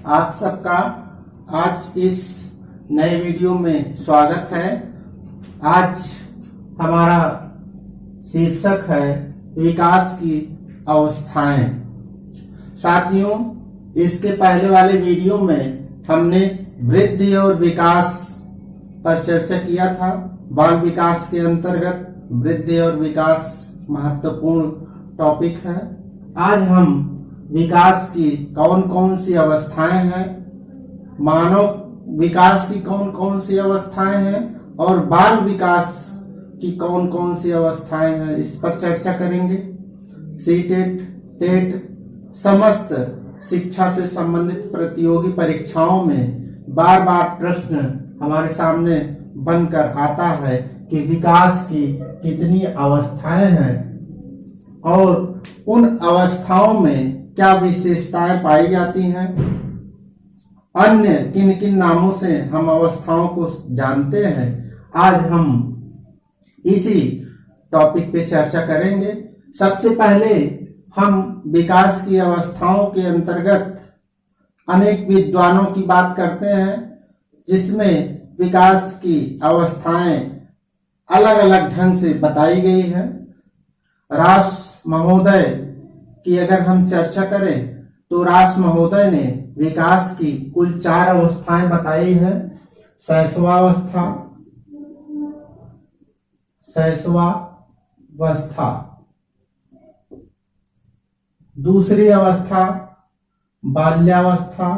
आप सबका आज इस नए वीडियो में स्वागत है। आज हमारा शीर्षक है विकास की अवस्थाएं। साथियों, इसके पहले वाले वीडियो में हमने वृद्धि और विकास पर चर्चा किया था। बाल विकास के अंतर्गत वृद्धि और विकास महत्वपूर्ण टॉपिक है। आज हम विकास की कौन कौन सी अवस्थाएं हैं, मानव विकास की कौन कौन सी अवस्थाएं हैं और बाल विकास की कौन कौन सी अवस्थाएं हैं, इस पर चर्चा करेंगे। सीटेट, टेट समस्त शिक्षा से संबंधित प्रतियोगी परीक्षाओं में बार बार प्रश्न हमारे सामने बनकर आता है कि विकास की कितनी अवस्थाएं हैं और उन अवस्थाओं में क्या विशेषताएं पाई जाती हैं, अन्य किन किन नामों से हम अवस्थाओं को जानते हैं। आज हम इसी टॉपिक पे चर्चा करेंगे। सबसे पहले हम विकास की अवस्थाओं के अंतर्गत अनेक विद्वानों की बात करते हैं, जिसमें विकास की अवस्थाएं अलग अलग ढंग से बताई गई है। रास महोदय की अगर हम चर्चा करें तो रास महोदय ने विकास की कुल 4 अवस्थाएं बताई है। शैशवावस्था, दूसरी अवस्था बाल्यावस्था,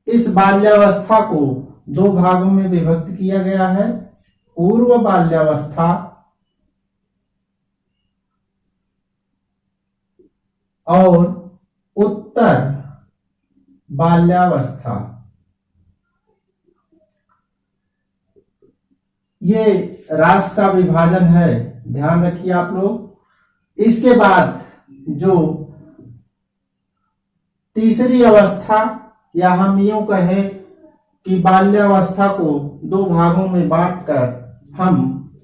इस बाल्यावस्था को 2 भागों में विभक्त किया गया है। पूर्व बाल्यावस्था और उत्तर बाल्यावस्था। ये रास का विभाजन है, ध्यान रखिए आप लोग। इसके बाद जो तीसरी अवस्था, या हम यूं कहें कि बाल्यावस्था को 2 भागों में बांटकर हम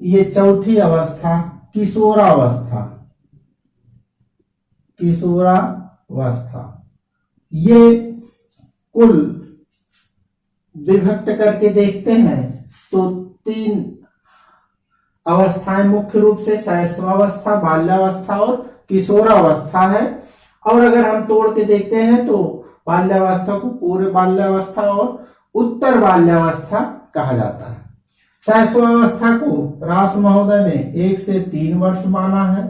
ये चौथी अवस्था किशोरावस्था, ये कुल विभक्त करके देखते हैं तो 3 अवस्थाएं मुख्य रूप से शैशवावस्था, बाल्यावस्था और किशोरावस्था है। और अगर हम तोड़ के देखते हैं तो बाल्यावस्था को पूर्व बाल्यावस्था और उत्तर बाल्यावस्था कहा जाता है। शैशवावस्था को रास महोदय ने 1 से 3 वर्ष माना है।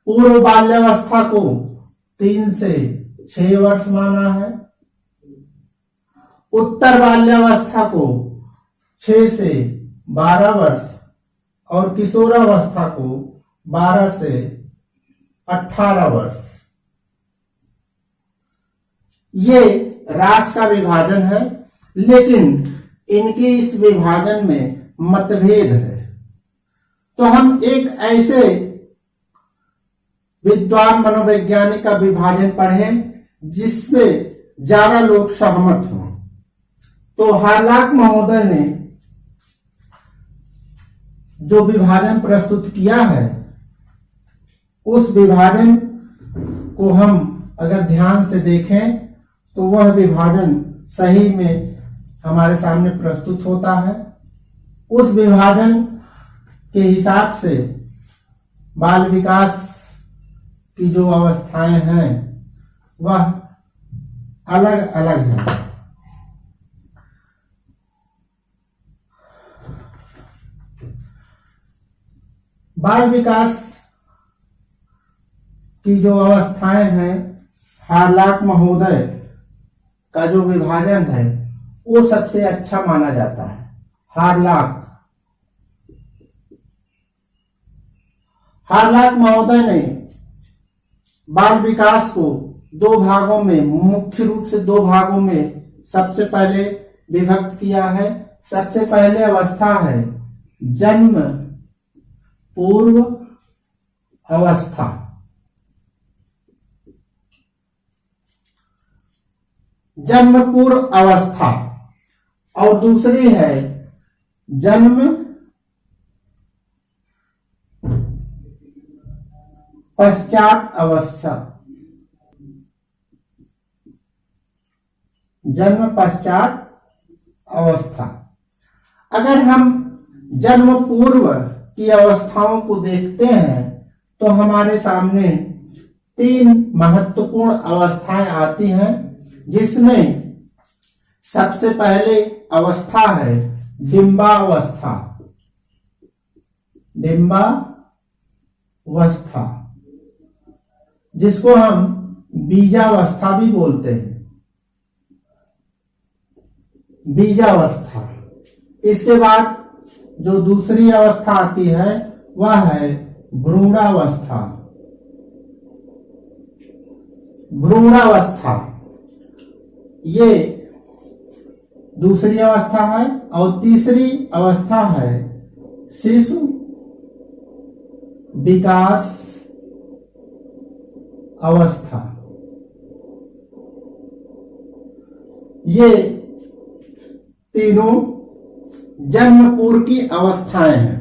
पूर्व बाल्यावस्था को 3 से 6 वर्ष माना है। उत्तर बाल्यावस्था को 6 से 12 वर्ष और किशोरावस्था को 12 से 18 वर्ष। ये रास का विभाजन है, लेकिन इनके इस विभाजन में मतभेद है। तो हम एक ऐसे विद्वान मनोवैज्ञानिक का विभाजन पढ़ें जिसमें ज्यादा लोग सहमत हों। तो हार्लॉक महोदय ने जो विभाजन प्रस्तुत किया है, उस विभाजन को हम अगर ध्यान से देखें तो वह विभाजन सही में हमारे सामने प्रस्तुत होता है। उस विभाजन के हिसाब से बाल विकास की जो अवस्थाएं हैं वह अलग अलग हैं। बाल विकास की जो अवस्थाएं हैं, हार्लॉक महोदय का जो विभाजन है वो सबसे अच्छा माना जाता है। हार्लॉक महोदय ने बाल विकास को 2 भागों में, मुख्य रूप से 2 भागों में सबसे पहले विभक्त किया है। सबसे पहले अवस्था है जन्म पूर्व अवस्था। जन्म पूर्व अवस्था और दूसरी है जन्म पश्चात अवस्था, जन्म पश्चात अवस्था। अगर हम जन्म पूर्व की अवस्थाओं को देखते हैं तो हमारे सामने 3 महत्वपूर्ण अवस्थाएं आती हैं, जिसमें सबसे पहले अवस्था है डिंबावस्था। डिंबावस्था, जिसको हम बीजावस्था भी बोलते हैं। बीजावस्था। इसके बाद जो दूसरी अवस्था आती है वह है भ्रूणावस्था। भ्रूणावस्था ये दूसरी अवस्था है, और तीसरी अवस्था है शिशु विकास अवस्था। ये तीनों जन्म पूर्व की अवस्थाएं हैं।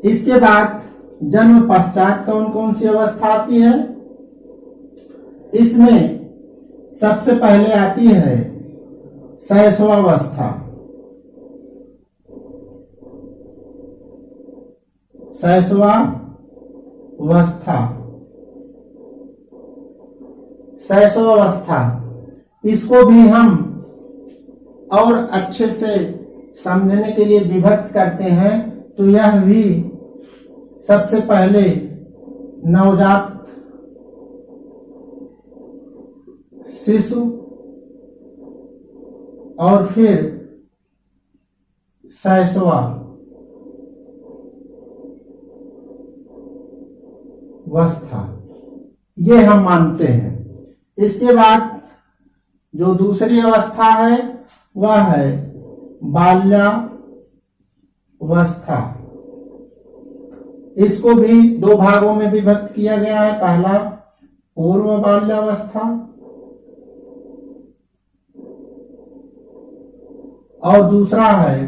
इसके बाद जन्म पश्चात कौन कौन सी अवस्था आती है? इसमें सबसे पहले आती है शैशवावस्था। शैशवावस्था, शैशवावस्था, इसको भी हम और अच्छे से समझने के लिए विभक्त करते हैं तो यह भी सबसे पहले नवजात शिशु और फिर शैशवावस्था, ये हम मानते हैं। इसके बाद जो दूसरी अवस्था है वह है बाल्यावस्था। इसको भी 2 भागों में विभक्त किया गया है। पहला पूर्व बाल्यावस्था और दूसरा है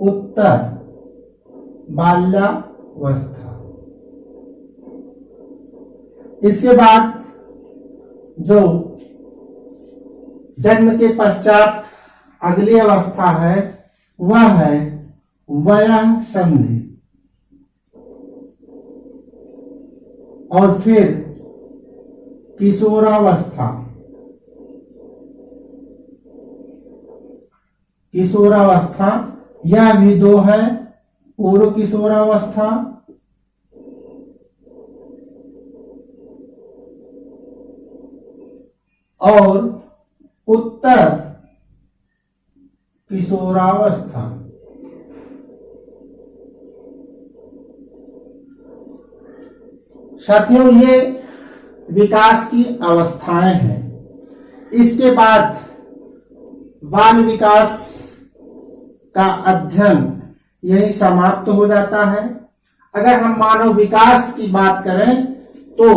उत्तर बाल्यावस्था। इसके बाद जो जन्म के पश्चात अगली अवस्था है वह है वयःसंधि और फिर किशोरावस्था। किशोरावस्था यह भी 2 है, पूर्व किशोरावस्था और उत्तर किशोरावस्था। साथियों, ये विकास की अवस्थाएं हैं। इसके बाद बाल विकास का अध्ययन यही समाप्त हो जाता है। अगर हम मानव विकास की बात करें तो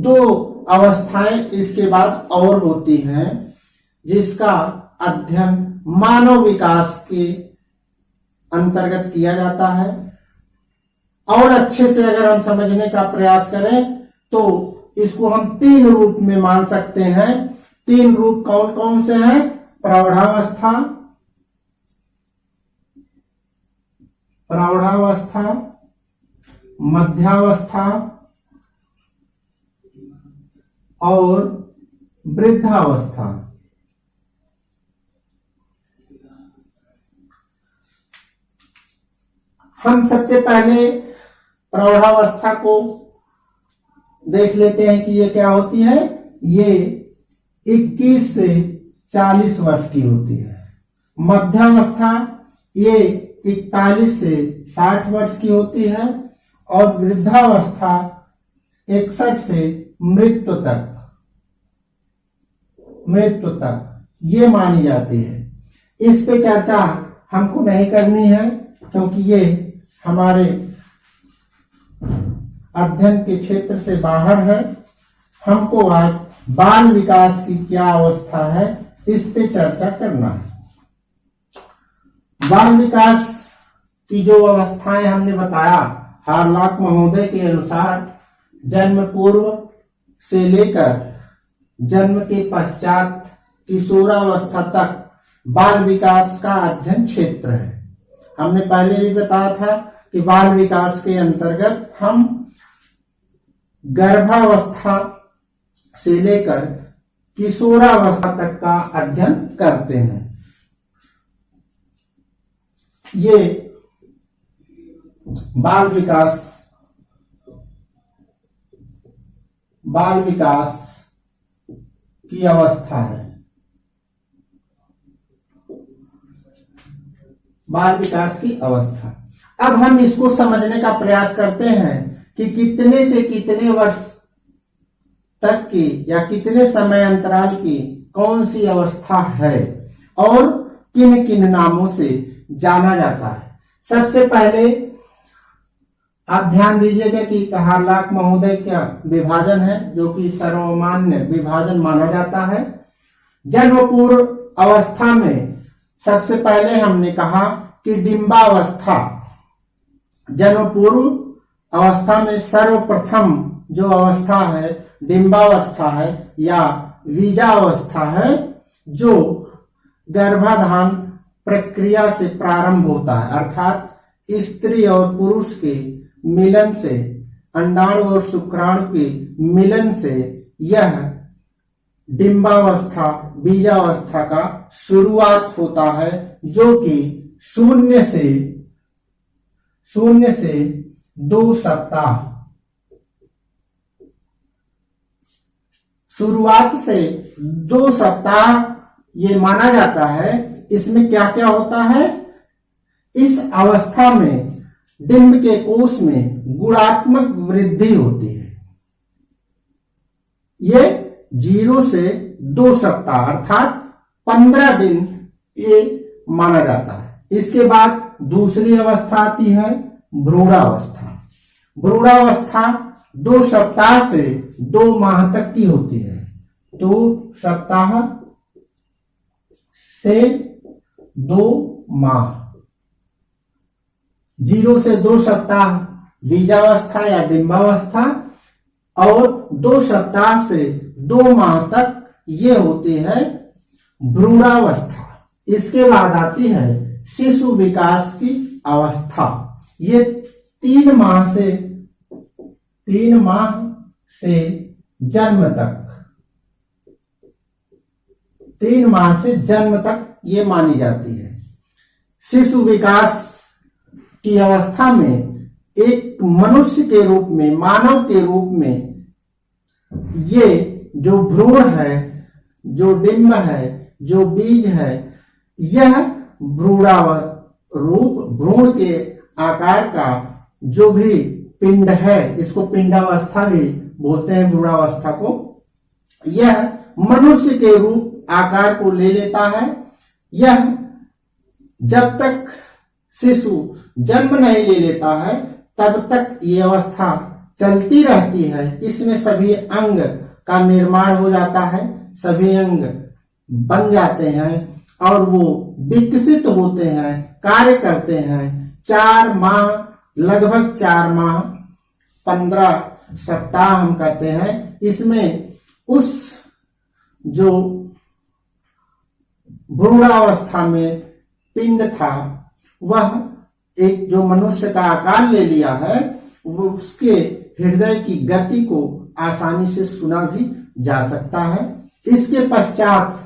2 अवस्थाएं इसके बाद और होती हैं, जिसका अध्ययन मानव विकास के अंतर्गत किया जाता है। और अच्छे से अगर हम समझने का प्रयास करें तो इसको हम 3 रूप में मान सकते हैं। 3 रूप कौन कौन से हैं? प्रौढ़ावस्था, प्रौढ़ावस्था, मध्यावस्था और वृद्धावस्था। हम सबसे पहले प्रौढ़ावस्था को देख लेते हैं कि ये क्या होती है। ये 21 से 40 वर्ष की होती है। मध्यावस्था ये 41 से 60 वर्ष की होती है और वृद्धावस्था 61 से मृत्यु तक ये मानी जाती है। इस पे चर्चा हमको नहीं करनी है क्योंकि ये हमारे अध्ययन के क्षेत्र से बाहर है। हमको आज बाल विकास की क्या अवस्था है इस पे चर्चा करना है। बाल विकास की जो अवस्थाएं हमने बताया हार्लॉक महोदय के अनुसार जन्म पूर्व से लेकर जन्म के पश्चात किशोरावस्था तक बाल विकास का अध्ययन क्षेत्र है। हमने पहले भी बताया था कि बाल विकास के अंतर्गत हम गर्भावस्था से लेकर किशोरावस्था तक का अध्ययन करते हैं। ये बाल विकास की अवस्था है। बाल विकास की अवस्था। अब हम इसको समझने का प्रयास करते हैं कि कितने से कितने वर्ष तक की या कितने समय अंतराल की कौन सी अवस्था है और किन किन नामों से जाना जाता है। सबसे पहले आप ध्यान दीजिएगा कि हार्लॉक महोदय का विभाजन है जो कि सर्वमान्य विभाजन माना जाता है। जन्म पूर्व अवस्था में सबसे पहले हमने कहा कि डिंबावस्था। जन्म पूर्व अवस्था में सर्वप्रथम जो अवस्था है डिंबावस्था है या बीजावस्था है, जो गर्भाधान प्रक्रिया से प्रारंभ होता है, अर्थात स्त्री और पुरुष के मिलन से, अंडाणु और शुक्राणु के मिलन से यह डिंबावस्था बीजावस्था का शुरुआत होता है, जो कि शून्य से 2 सप्ताह, शुरुआत से 2 सप्ताह ये माना जाता है। इसमें क्या क्या होता है? इस अवस्था में डिंब के कोष में गुणात्मक वृद्धि होती है। ये 0 से 2 सप्ताह अर्थात 15 दिन ये माना जाता है। इसके बाद दूसरी अवस्था आती है भ्रूणावस्था। भ्रूणावस्था 2 सप्ताह से 2 माह तक की होती है। 2 सप्ताह से 2 माह, 0 से 2 सप्ताह बीजावस्था या डिंबावस्था और 2 सप्ताह से 2 माह तक ये होती है भ्रूणावस्था। इसके बाद आती है शिशु विकास की अवस्था। ये 3 माह से जन्म तक, 3 माह से जन्म तक ये मानी जाती है। शिशु विकास की अवस्था में एक मनुष्य के रूप में, मानव के रूप में ये जो भ्रूण है, जो डिंब है, जो बीज है, यह भ्रूण के आकार का जो भी पिंड है, इसको पिंडावस्था भी बोलते हैं भ्रूणावस्था को, यह मनुष्य के रूप आकार को ले लेता है। यह जब तक शिशु जन्म नहीं ले लेता है तब तक ये अवस्था चलती रहती है। इसमें सभी अंग का निर्माण हो जाता है, सभी अंग बन जाते हैं और वो विकसित होते हैं, कार्य करते हैं। 4 माह, लगभग 4 माह 15 सप्ताह हम कहते हैं। इसमें उस जो भ्रूणावस्था में पिंड था वह एक जो मनुष्य का आकार ले लिया है, वो उसके हृदय की गति को आसानी से सुना भी जा सकता है। इसके पश्चात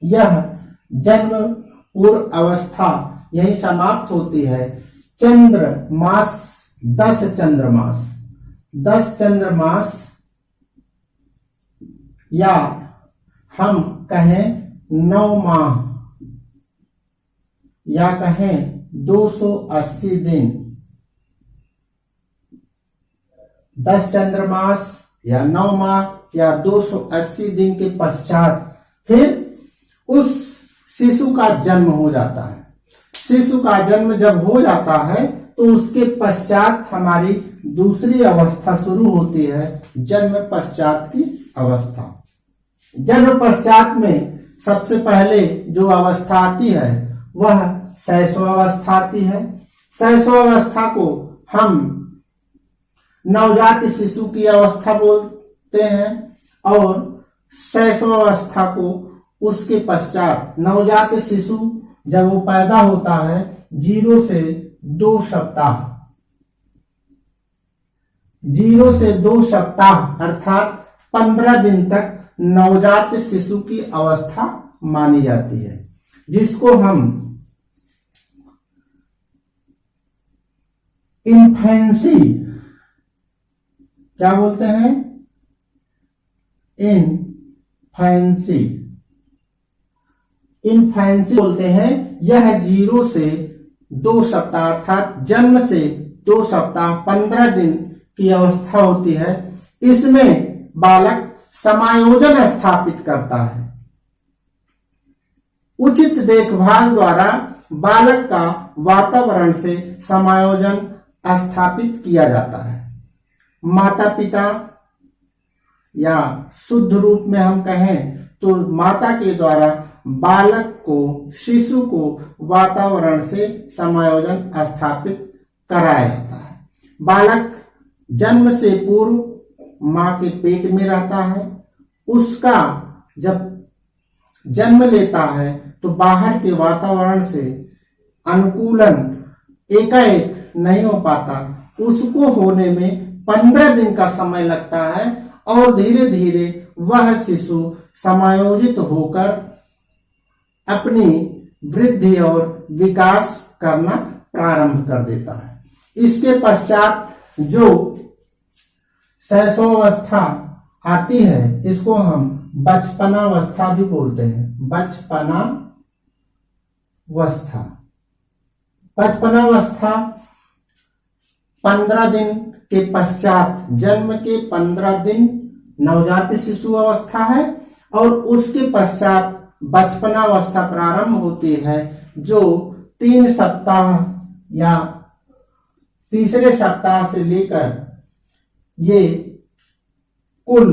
यह जन्म पूर्व अवस्था यही समाप्त होती है। चंद्रमास, 10 चंद्रमास, 10 चंद्रमास या हम कहें 9 माह या कहें 280 दिन, 10 चंद्रमास या 9 माह या 280 दिन के पश्चात फिर उस शिशु का जन्म हो जाता है। शिशु का जन्म जब हो जाता है तो उसके पश्चात हमारी दूसरी अवस्था शुरू होती है, जन्म पश्चात की अवस्था। जन्म पश्चात में सबसे पहले जो अवस्था आती है वह शैशवावस्था आती है। शैशवावस्था को हम नवजात शिशु की अवस्था बोलते हैं और शैशवावस्था को उसके पश्चात। नवजात शिशु जब वो पैदा होता है 0 से 2 सप्ताह, 0 से 2 सप्ताह अर्थात 15 दिन तक नवजात शिशु की अवस्था मानी जाती है, जिसको हम इन्फेंसी क्या बोलते हैं? इन्फेंसी बोलते हैं। यह 0 से 2 सप्ताह अर्थात जन्म से 2 सप्ताह 15 दिन की अवस्था होती है। इसमें बालक समायोजन स्थापित करता है। उचित देखभाल द्वारा बालक का वातावरण से समायोजन स्थापित किया जाता है। माता पिता या शुद्ध रूप में हम कहें तो माता के द्वारा बालक को, शिशु को वातावरण से समायोजन स्थापित कराया जाता है। बालक जन्म से पूर्व मां के पेट में रहता है। उसका जब जन्म लेता है तो बाहर के वातावरण से अनुकूलन एकाएक नहीं हो पाता। उसको होने में 15 दिन का समय लगता है और धीरे धीरे वह शिशु समायोजित होकर अपनी वृद्धि और विकास करना प्रारंभ कर देता है। इसके पश्चात जो शैशवावस्था आती है, इसको हम बचपनावस्था भी बोलते हैं। बचपनावस्था 15 दिन के पश्चात, जन्म के 15 दिन नवजात शिशु अवस्था है और उसके पश्चात बचपनावस्था प्रारंभ होती है, जो 3 सप्ताह या तीसरे सप्ताह से लेकर ये कुल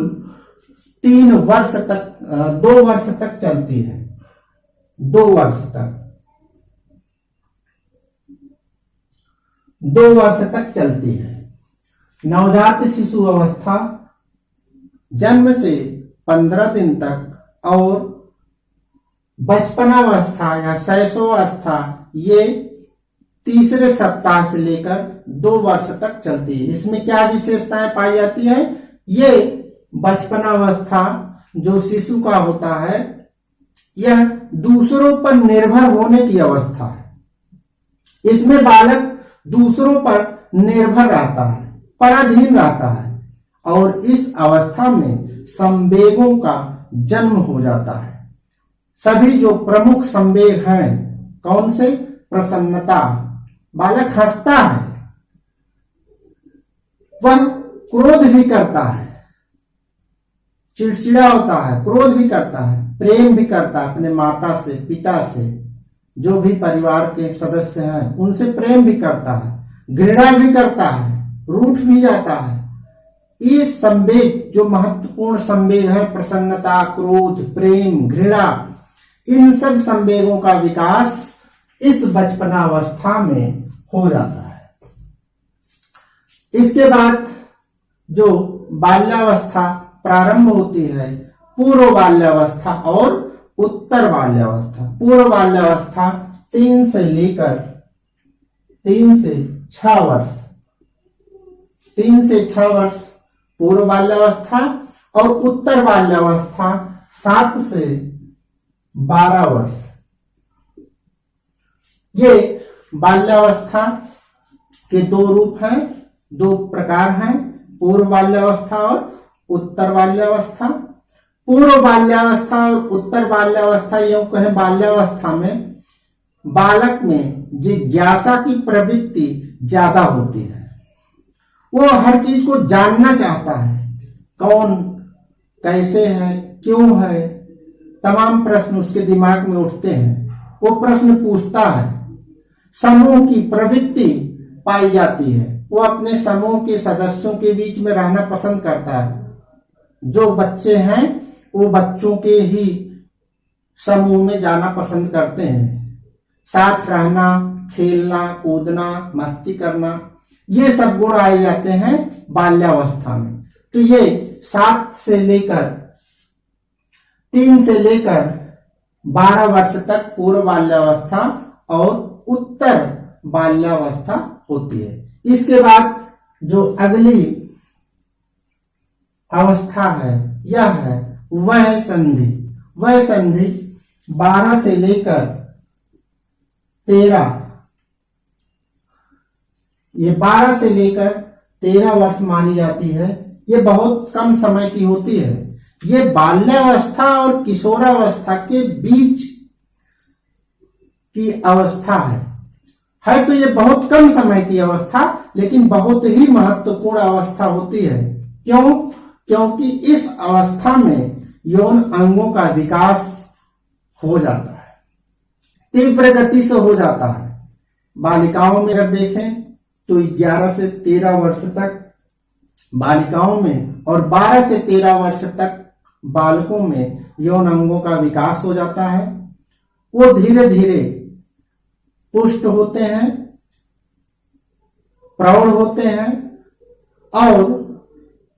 3 वर्ष तक 2 वर्ष तक चलती है। 2 वर्ष तक चलती है। नवजात शिशु अवस्था जन्म से 15 दिन तक और बचपनावस्था या शैशवावस्था ये तीसरे सप्ताह से लेकर 2 वर्ष तक चलती है। इसमें क्या विशेषताएं पाई जाती है? ये बचपनावस्था जो शिशु का होता है, यह दूसरों पर निर्भर होने की अवस्था है। इसमें बालक दूसरों पर निर्भर रहता है, पराधीन रहता है और इस अवस्था में संवेगों का जन्म हो जाता है। सभी जो प्रमुख संवेग हैं, कौन से? प्रसन्नता, बालक हंसता है, वह क्रोध भी करता है, चिड़चिड़ा होता है, क्रोध भी करता है, प्रेम भी करता है अपने माता से, पिता से, जो भी परिवार के सदस्य हैं उनसे प्रेम भी करता है, घृणा भी करता है, रूठ भी जाता है। ये संवेग जो महत्वपूर्ण संवेग है, प्रसन्नता, क्रोध, प्रेम, घृणा, इन सब संवेगों का विकास इस बचपनावस्था में हो जाता है। इसके बाद जो बाल्यावस्था प्रारंभ होती है, पूर्व बाल्यावस्था और उत्तर बाल्यावस्था। पूर्व बाल्यावस्था 3 से 6 वर्ष, 3 से 6 वर्ष पूर्व बाल्यावस्था और उत्तर बाल्यावस्था 7 से 12 वर्ष। ये बाल्यावस्था के 2 रूप हैं, 2 प्रकार हैं, पूर्व बाल्यावस्था और उत्तर बाल्यावस्था। पूर्व बाल्यावस्था और उत्तर बाल्यावस्था, यूं कहें बाल्यावस्था में बालक में जिज्ञासा की प्रवृत्ति ज्यादा होती है। वो हर चीज को जानना चाहता है, कौन कैसे है, क्यों है, तमाम प्रश्न उसके दिमाग में उठते हैं। वो प्रश्न पूछता है, समूह की प्रवृत्ति पाई जाती है। वो अपने समूह के सदस्यों के बीच में रहना पसंद करता है। जो बच्चे हैं वो बच्चों के ही समूह में जाना पसंद करते हैं, साथ रहना, खेलना, कूदना, मस्ती करना, ये सब गुण आए जाते हैं बाल्यावस्था में। तो ये 3 से लेकर 12 वर्ष तक पूर्व बाल्यावस्था और उत्तर बाल्यावस्था होती है। इसके बाद जो अगली अवस्था है यह है वह संधि। वह संधि 12 से लेकर 13, ये 12 से लेकर 13 वर्ष मानी जाती है। ये बहुत कम समय की होती है। ये बाल्यावस्था और किशोरावस्था के बीच की अवस्था है तो ये बहुत कम समय की अवस्था, लेकिन बहुत ही महत्वपूर्ण अवस्था होती है। क्यों? क्योंकि इस अवस्था में यौन अंगों का विकास हो जाता है, तीव्र गति से हो जाता है। बालिकाओं में अगर देखें तो 11 से 13 वर्ष तक बालिकाओं में और 12 से 13 वर्ष तक बालकों में यौन अंगों का विकास हो जाता है। वो धीरे धीरे पुष्ट होते हैं, प्रौढ़ होते हैं और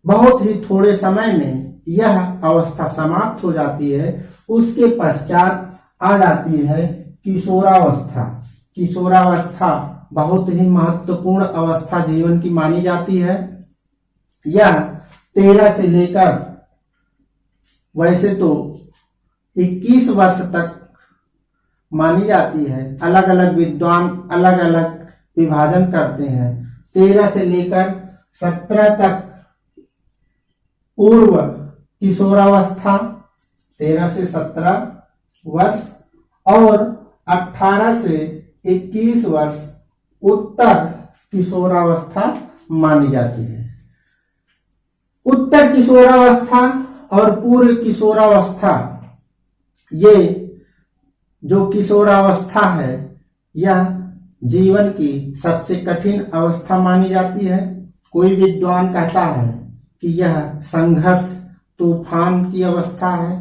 बहुत ही थोड़े समय में यह अवस्था समाप्त हो जाती है। उसके पश्चात आ जाती है किशोरावस्था। किशोरावस्था बहुत ही महत्वपूर्ण अवस्था जीवन की मानी जाती है। यह 13 से लेकर वैसे तो 21 वर्ष तक मानी जाती है। अलग अलग विद्वान अलग अलग विभाजन करते हैं। 13 से लेकर 17 तक पूर्व किशोरावस्था, 13 से 17 वर्ष, और 18 से 21 वर्ष उत्तर किशोरावस्था मानी जाती है। उत्तर किशोरावस्था और पूर्व किशोरावस्था, ये जो किशोरावस्था है यह जीवन की सबसे कठिन अवस्था मानी जाती है। कोई विद्वान कहता है कि यह संघर्ष तूफान की अवस्था है,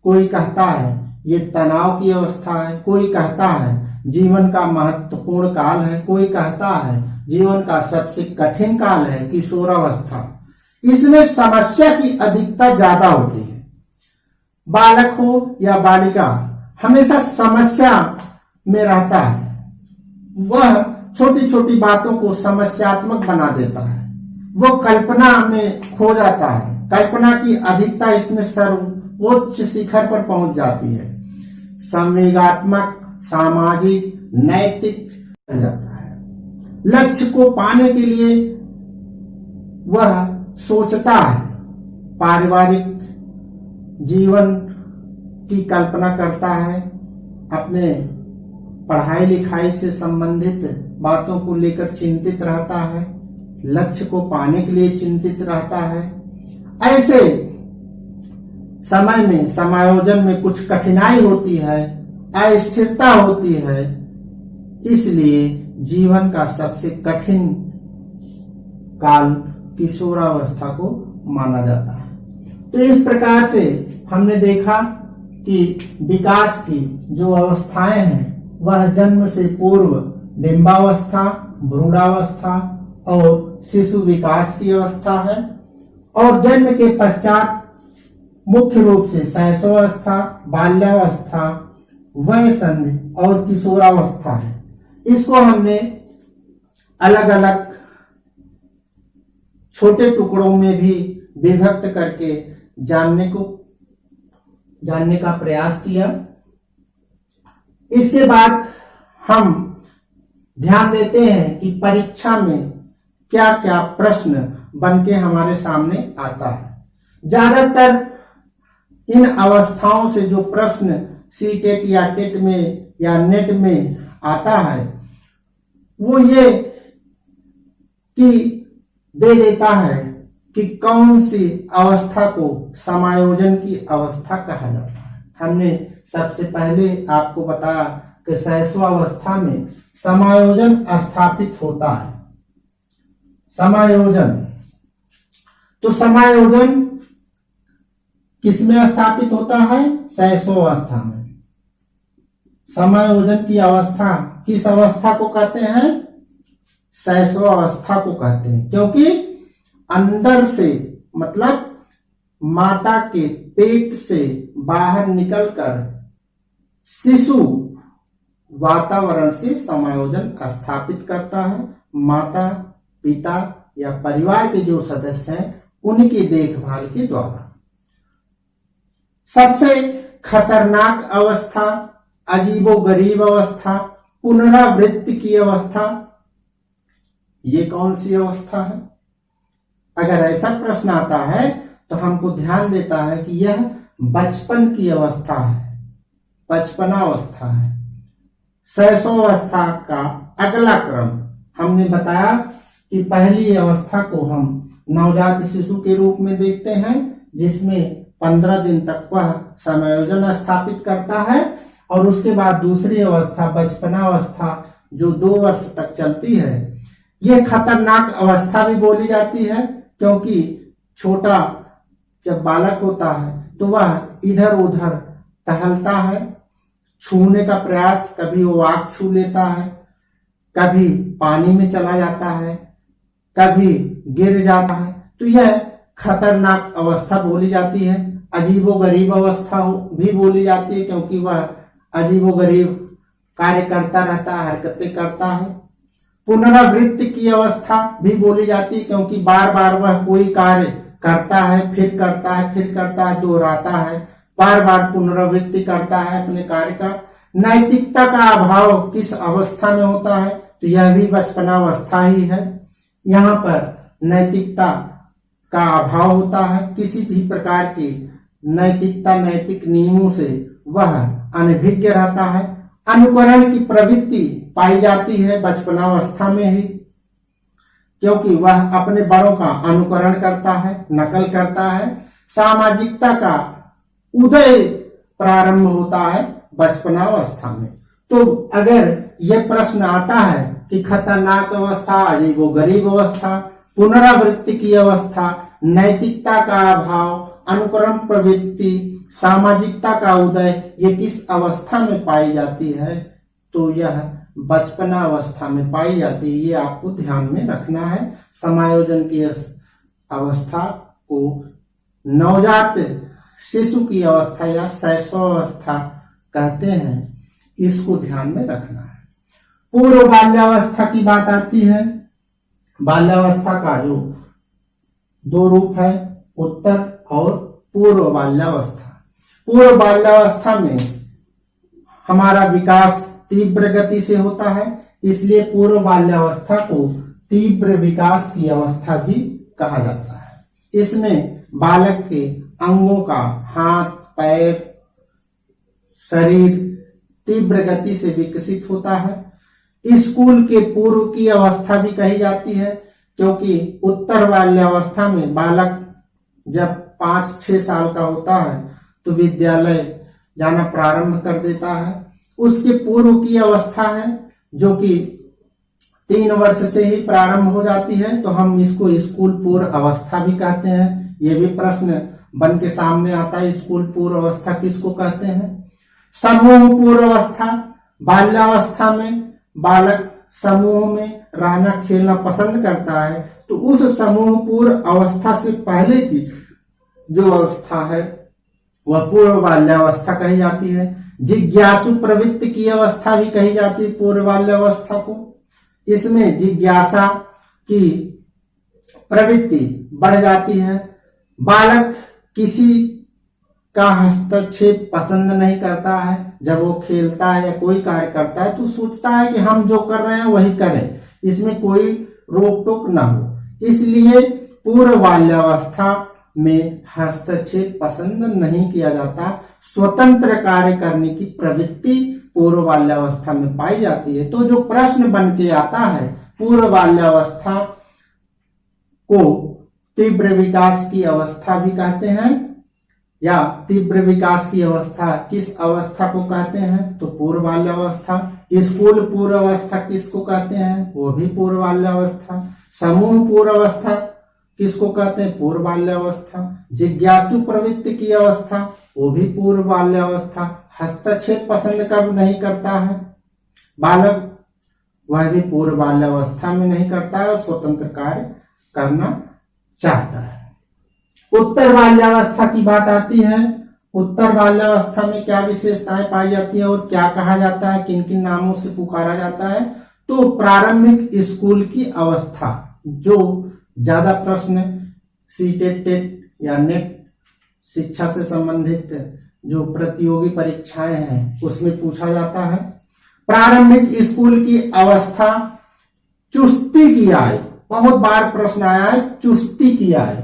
कोई कहता है ये तनाव की अवस्था है, कोई कहता है जीवन का महत्वपूर्ण काल है, कोई कहता है जीवन का सबसे कठिन काल है किशोरावस्था। इसमें समस्या की अधिकता ज्यादा होती है। बालक हो या बालिका हमेशा समस्या में रहता है। वह छोटी छोटी बातों को समस्यात्मक बना देता है। वो कल्पना में खो जाता है। कल्पना की अधिकता इसमें सर्वोच्च शिखर पर पहुंच जाती है। संवेगात्मक, सामाजिक, नैतिक बन जाता है। लक्ष्य को पाने के लिए वह सोचता है, पारिवारिक जीवन की कल्पना करता है, अपने पढ़ाई लिखाई से संबंधित बातों को लेकर चिंतित रहता है, लक्ष्य को पाने के लिए चिंतित रहता है। ऐसे समय में समायोजन में कुछ कठिनाई होती है, अस्थिरता होती है, इसलिए जीवन का सबसे कठिन काल किशोरावस्था को माना जाता है। तो इस प्रकार से हमने देखा कि विकास की जो अवस्थाएं हैं वह जन्म से पूर्व डिंबावस्था, भ्रूणावस्था और शिशु विकास की अवस्था है, और जन्म के पश्चात मुख्य रूप से शैशवावस्था, बाल्यावस्था, वयसंधि और किशोरावस्था है। इसको हमने अलग अलग छोटे टुकड़ों में भी विभक्त करके जानने का प्रयास किया। इसके बाद हम ध्यान देते हैं कि परीक्षा में क्या क्या प्रश्न बनके हमारे सामने आता है। ज्यादातर इन अवस्थाओं से जो प्रश्न सीटेट या टेट में या नेट में आता है वो ये कि दे देता है कि कौन सी अवस्था को समायोजन की अवस्था कहा जाता है। हमने सबसे पहले आपको बताया कि शैशवावस्था में समायोजन स्थापित होता है। समायोजन, तो समायोजन किसमें स्थापित होता है? शैशवावस्था में। समायोजन की अवस्था किस अवस्था को कहते हैं? शैशव अवस्था को कहते हैं, क्योंकि अंदर से मतलब माता के पेट से बाहर निकलकर शिशु वातावरण से समायोजन स्थापित करता है। माता पिता या परिवार के जो सदस्य हैं उनकी देखभाल के द्वारा। सबसे खतरनाक अवस्था, अजीबोगरीब अवस्था, पुनरावृत्ति की अवस्था, ये कौन सी अवस्था है? अगर ऐसा प्रश्न आता है तो हमको ध्यान देता है कि यह बचपन की अवस्था है, बचपनावस्था है। शैशवावस्था का अगला क्रम हमने बताया कि पहली अवस्था को हम नवजात शिशु के रूप में देखते हैं, जिसमें 15 दिन तक वह समायोजन स्थापित करता है, और उसके बाद दूसरी अवस्था बचपनावस्था जो 2 वर्ष तक चलती है। यह खतरनाक अवस्था भी बोली जाती है, क्योंकि छोटा जब बालक होता है तो वह इधर उधर टहलता है, छूने का प्रयास, कभी वो आग छू लेता है, कभी पानी में चला जाता है, कभी गिर जाता है, तो यह खतरनाक अवस्था बोली जाती है। अजीबोगरीब अवस्था भी बोली जाती है, क्योंकि वह अजीबोगरीब कार्य करता रहता है, हरकतें करता है। पुनरावृत्ति की अवस्था भी बोली जाती है, क्योंकि बार बार वह कोई कार्य करता है, फिर करता है, फिर करता है, दोहराता है, बार बार पुनरावृत्ति करता है अपने कार्य का। नैतिकता का अभाव किस अवस्था में होता है? तो यह भी बचपनावस्था ही है। यहाँ पर नैतिकता का अभाव होता है, किसी भी प्रकार की नैतिकता, नैतिक नियमों से वह अनभिज्ञ रहता है। अनुकरण की प्रवृत्ति पाई जाती है बचपनावस्था में ही, क्योंकि वह अपने बड़ों का अनुकरण करता है, नकल करता है। सामाजिकता का उदय प्रारंभ होता है बचपनावस्था में। तो अगर यह प्रश्न आता है कि खतरनाक अवस्था, अजीबोगरीब अवस्था, पुनरावृत्ति की अवस्था, नैतिकता का अभाव, अनुकरण प्रवृत्ति, सामाजिकता का उदय, ये किस अवस्था में पाई जाती है? तो यह बचपनावस्था में पाई जाती है। ये आपको ध्यान में रखना है। समायोजन की अवस्था को नवजात शिशु की अवस्था या शैशवावस्था कहते हैं, इसको ध्यान में रखना है। पूर्व बाल्यावस्था की बात आती है। बाल्यावस्था का जो 2 रूप है, उत्तर और पूर्व बाल्यावस्था। पूर्व बाल्यावस्था में हमारा विकास तीव्र गति से होता है, इसलिए पूर्व बाल्यावस्था को तीव्र विकास की अवस्था भी कहा जाता है। इसमें बालक के अंगों का, हाथ, पैर, शरीर तीव्र गति से विकसित होता है। स्कूल के पूर्व की अवस्था भी कही जाती है, क्योंकि उत्तर बाल्यावस्था में बालक जब 5-6 साल का होता है तो विद्यालय जाना प्रारंभ कर देता है। उसके पूर्व की अवस्था है जो कि 3 वर्ष से ही प्रारंभ हो जाती है, तो हम इसको स्कूल पूर्व अवस्था भी कहते हैं। ये भी प्रश्न बन के सामने आता है, स्कूल पूर्व अवस्था किसको कहते हैं? समूह पूर्व अवस्था। बाल्यावस्था में बालक समूह में रहना, खेलना पसंद करता है, तो उस समूह पूर्व अवस्था से पहले की जो अवस्था है वह पूर्व बाल्यावस्था कही जाती है। जिज्ञासु प्रवृत्ति की अवस्था भी कही जाती है पूर्व बाल्यावस्था को। इसमें जिज्ञासा की प्रवृत्ति बढ़ जाती है। बालक किसी का हस्तक्षेप पसंद नहीं करता है। जब वो खेलता है या कोई कार्य करता है तो सोचता है कि हम जो कर रहे हैं वही करें, इसमें कोई रोक टोक ना हो। इसलिए पूर्व बाल्यावस्था में हस्तक्षेप पसंद नहीं किया जाता। स्वतंत्र कार्य करने की प्रवृत्ति पूर्व बाल्यावस्था में पाई जाती है। तो जो प्रश्न बन के आता है, पूर्व बाल्यावस्था को तीव्र विकास की अवस्था भी कहते हैं, या तीव्र विकास की अवस्था किस अवस्था को कहते हैं? तो पूर्व बाल्यावस्था। स्कूल पूर्व अवस्था किसको कहते हैं? वो भी पूर्व बाल्यावस्था। समूह पूर्व अवस्था किसको कहते हैं? पूर्व बाल्यावस्था। जिज्ञासु प्रवृत्ति की अवस्था, वो भी पूर्व बाल्यावस्था। हस्तक्षेप पसंद कब नहीं करता है बालक? वह भी पूर्व बाल्यावस्था में नहीं करता है और स्वतंत्र कार्य करना चाहता है। उत्तर बाल्यावस्था की बात आती है। उत्तर बाल्यावस्था में क्या विशेषताएं पाई जाती है और क्या कहा जाता है, किन किन नामों से पुकारा जाता है? तो प्रारंभिक स्कूल की अवस्था, जो ज्यादा प्रश्न सीटेट टेट या नेट शिक्षा से संबंधित जो प्रतियोगी परीक्षाएं हैं उसमें पूछा जाता है। प्रारंभिक स्कूल की अवस्था, चुस्ती की आयु, बहुत बार प्रश्न आया है चुस्ती की आयु,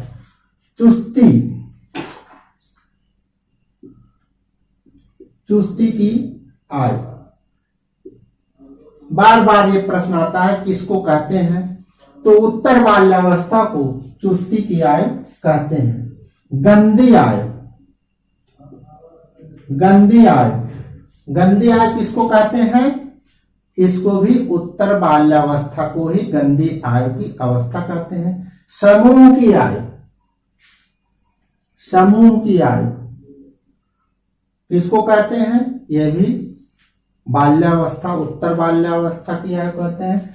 चुस्ती की आयु, बार बार ये प्रश्न आता है किसको कहते हैं? तो उत्तर बाल्यावस्था को चुस्ती की आयु कहते हैं। गंदी आयु, गंदी आयु किसको कहते हैं? इसको भी उत्तर बाल्यावस्था को ही गंदी आयु की अवस्था कहते हैं। समूह की आयु, समूह की आयु किसको कहते हैं? यह भी बाल्यावस्था, उत्तर बाल्यावस्था की आयु कहते हैं।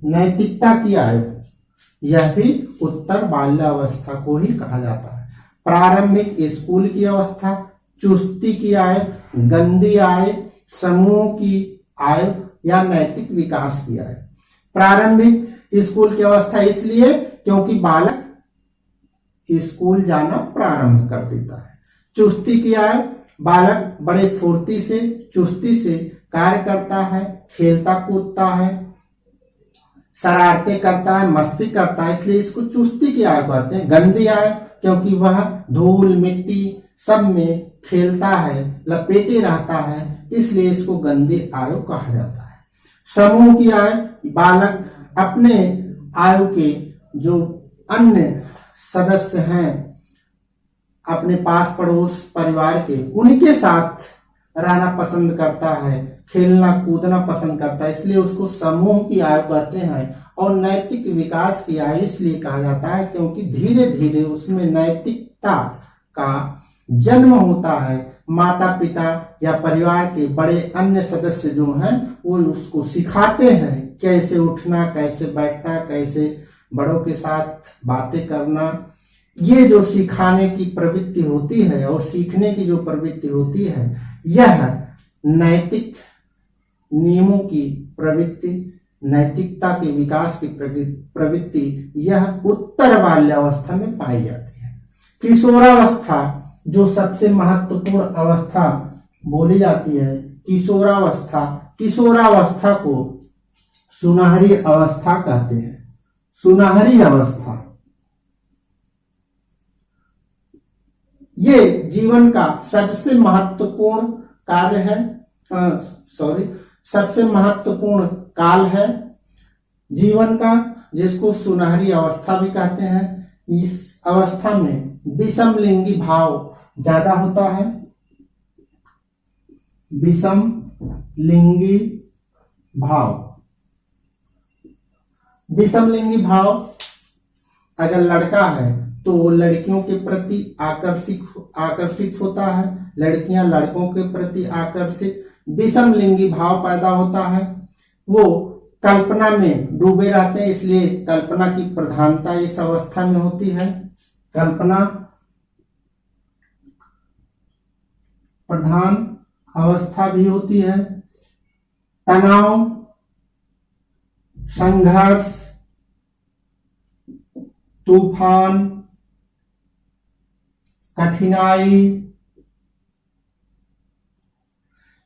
नैतिकता की आयु, यह भी उत्तर बाल्यावस्था को ही कहा जाता है। प्रारंभिक स्कूल की अवस्था, चुस्ती की आयु, गंदी आयु, समूह की आयु या नैतिक विकास की आयु। प्रारंभिक स्कूल की अवस्था इसलिए क्योंकि बालक स्कूल जाना प्रारंभ कर देता है। चुस्ती की आयु, बालक बड़े फुर्ती से, चुस्ती से कार्य करता है, खेलता कूदता है, शरारतें करता है, मस्ती करता है, इसलिए इसको चुस्ती की आयु कहते हैं। गंदी आयु क्योंकि वह धूल मिट्टी सब में खेलता है, लपेटे रहता है, इसलिए इसको गंदी आयु कहा जाता है। समूह की आयु, बालक अपने आयु के जो अन्य सदस्य हैं, अपने पास पड़ोस परिवार के, उनके साथ रहना पसंद करता है, खेलना कूदना पसंद करता है, इसलिए उसको समूह की आयु कहते हैं। और नैतिक विकास की आयु इसलिए कहा जाता है क्योंकि धीरे धीरे उसमें नैतिकता का जन्म होता है। माता पिता या परिवार के बड़े अन्य सदस्य जो हैं वो उसको सिखाते हैं कैसे उठना, कैसे बैठना, कैसे बड़ों के साथ बातें करना। ये जो सिखाने की प्रवृत्ति होती है और सीखने की जो प्रवृत्ति होती है, यह नैतिक नियमों की प्रवृत्ति, नैतिकता के विकास की प्रवृत्ति, यह उत्तर बाल्यावस्था में पाई जाती है। किशोरावस्था जो सबसे महत्वपूर्ण अवस्था बोली जाती है, किशोरावस्था, किशोरावस्था को सुनहरी अवस्था कहते हैं। सुनहरी अवस्था ये जीवन का सबसे महत्वपूर्ण कार्य है, सबसे महत्वपूर्ण काल है जीवन का, जिसको सुनहरी अवस्था भी कहते हैं। इस अवस्था में विषम लिंगी भाव ज्यादा होता है। विषम लिंगी भाव, विषम लिंगी भाव अगर लड़का है तो वो लड़कियों के प्रति आकर्षित होता है, लड़कियां लड़कों के प्रति आकर्षित, विषम लिंगी भाव पैदा होता है। वो कल्पना में डूबे रहते हैं, इसलिए कल्पना की प्रधानता इस अवस्था में होती है। कल्पना प्रधान अवस्था भी होती है। तनाव, संघर्ष, तूफान, कठिनाई,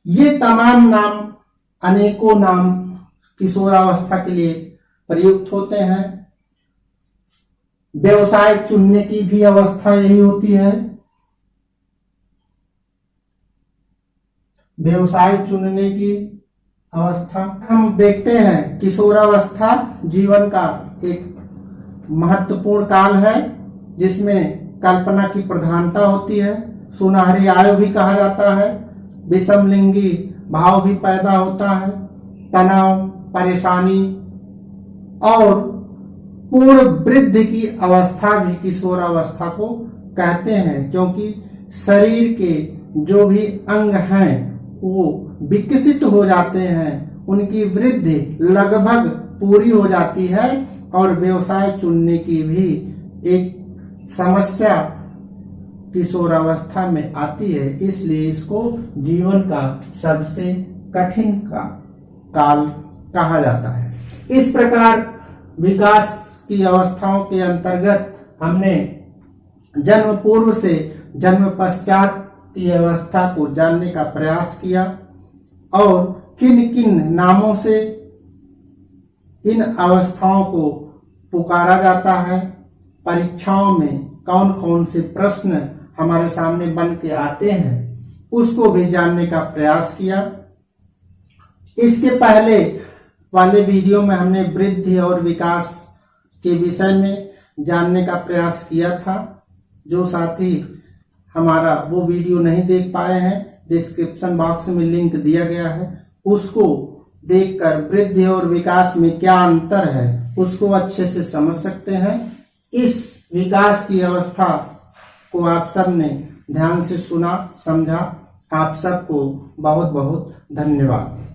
ये तमाम नाम, अनेकों नाम किशोरावस्था के लिए प्रयुक्त होते हैं। व्यवसाय चुनने की भी अवस्था यही होती है। व्यवसाय चुनने की अवस्था हम देखते हैं। किशोरावस्था जीवन का एक महत्वपूर्ण काल है जिसमें कल्पना की प्रधानता होती है। सुनहरी आयु भी कहा जाता है। विषम लिंगी भाव भी पैदा होता है। तनाव, परेशानी और पूर्ण वृद्धि की अवस्था भी किशोरावस्था को कहते हैं, क्योंकि शरीर के जो भी अंग हैं वो विकसित हो जाते हैं, उनकी वृद्धि लगभग पूरी हो जाती है और व्यवसाय चुनने की भी एक समस्या किशोरावस्था में आती है। इसलिए इसको जीवन का सबसे कठिन काल कहा जाता है। इस प्रकार विकास की अवस्थाओं के अंतर्गत हमने जन्म पूर्व से जन्म पश्चात की अवस्था को जानने का प्रयास किया और किन किन नामों से इन अवस्थाओं को पुकारा जाता है, परीक्षाओं में कौन कौन से प्रश्न हमारे सामने बन के आते हैं, उसको भी जानने का प्रयास किया। इसके पहले वाले वीडियो में हमने वृद्धि और विकास के विषय में जानने का प्रयास किया था। जो साथी हमारा वो वीडियो नहीं देख पाए हैं, डिस्क्रिप्शन बॉक्स में लिंक दिया गया है, उसको देखकर वृद्धि और विकास में क्या अंतर है उसको अच्छे से समझ सकते हैं। इस विकास की अवस्था को आप सब ने ध्यान से सुना, समझा। आप सबको बहुत बहुत धन्यवाद।